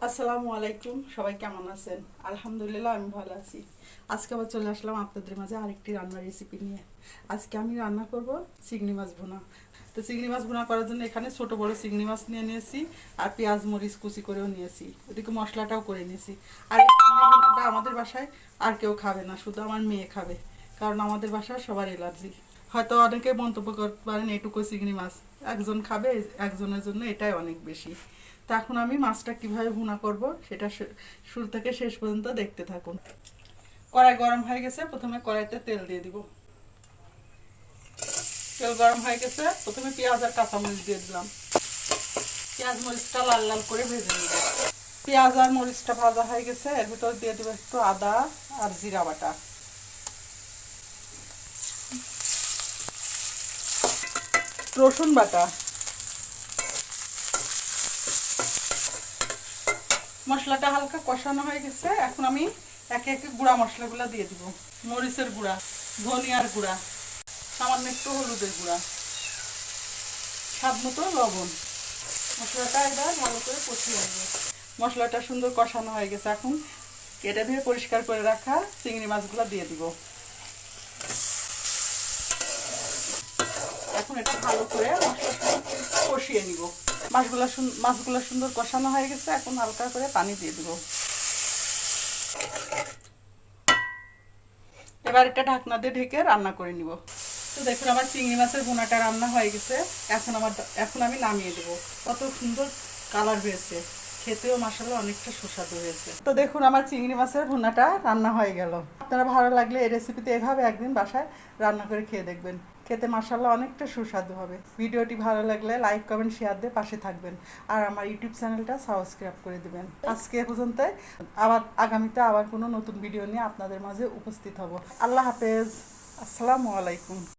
আসসালামু আলাইকুম, সবাই কেমন আছেন? আলহামদুলিল্লাহ, আমি ভালো আছি। আজকে আবার চলে আসলাম আপনাদের মাঝে আরেকটি রান্নার রেসিপি নিয়ে। আজকে আমি রান্না করব চিংড়ি মাছ ভুনা। তো চিংড়ি মাছ ভুনা করার জন্য এখানে ছোট বড় চিংড়ি মাছ নিয়ে নিয়েছি, আর পেঁয়াজ মরিচ কুচি করেও নিয়েছি, ওদিকে মশলাটাও করে নিয়েছি। আর এই চিংড়ি ভুনাটা আমাদের বাসায় আর কেউ খাবে না, শুধু আমার মেয়ে খাবে, কারণ আমাদের বাসায় সবার অ্যালার্জি। হয়তো অনেকে মন্তব্য করতে পারেন এটুকু চিংড়ি মাছ একজন খাবে, একজনের জন্য এটাই অনেক বেশি। তো এখন আমি মাছটা কিভাবে ভুনা করব সেটা শুরু থেকে শেষ পর্যন্ত দেখতে থাকুন। কড়াই গরম হয়ে গেছে, প্রথমে কড়াইতে তেল দিয়ে দিব। তেল গরম হয়ে গেছে, প্রথমে পেঁয়াজ আর কাঁচামরিচ দিয়ে দিলাম। পেঁয়াজ মরিচটা লাল লাল করে ভেজে নিব। পেঁয়াজ আর মরিচটা ভাজা হয়ে গেছে, এর ভিতর দিয়ে দেবো একটু আদা আর জিরা বাটা, রসুন বাটা। মশলাটা হালকা কষানো হয়ে গেছে, এখন আমি একে একে গুঁড়া মশলাগুলো দিয়ে দিব। মরিচের গুঁড়া, ধনিয়ার গুঁড়া, সামান্য একটু হলুদের গুঁড়া, স্বাদ মতো লবণ। মশলাটা এবার ভালো করে কষিয়ে নেব। মশলাটা সুন্দর কষানো হয়ে গেছে, এখন কেটে ধুয়ে পরিষ্কার করে রাখা চিংড়ি মাছগুলো দিয়ে দিব। এখন এটা ভালো করে মশলাটা কষিয়ে নিব। মাছগুলো সুন্দর কষানো হয়ে গেছে, এখন হালকা করে পানি দিয়ে দিব। এবার এটা ঢাকনা দিয়ে ঢেকে রান্না করে নিব। তো দেখুন আমার চিংড়ি মাছের ভুনাটা রান্না হয়ে গেছে। এখন আমি নামিয়ে দেবো। কত সুন্দর কালার হয়েছে, খেতেও মাশাআল্লাহ অনেকটা সুস্বাদু হয়েছে। তো দেখুন আমার চিংড়ি মাছের ভুনাটা রান্না হয়ে গেল। আপনারা ভালো লাগলে এই রেসিপিতে এভাবে একদিন বাসায় রান্না করে খেয়ে দেখবেন, খেতে মাশাআল্লাহ অনেকটা সুস্বাদু হবে। ভিডিওটি ভালো লাগলে লাইক কমেন্ট শেয়ার দিয়ে পাশে থাকবেন, আর আমার ইউটিউব চ্যানেলটা সাবস্ক্রাইব করে দিবেন। আজকে এ পর্যন্ত, আবার আগামীতে আবার কোনো নতুন ভিডিও নিয়ে আপনাদের মাঝে উপস্থিত হব। আল্লাহ হাফেজ, আসসালামু আলাইকুম।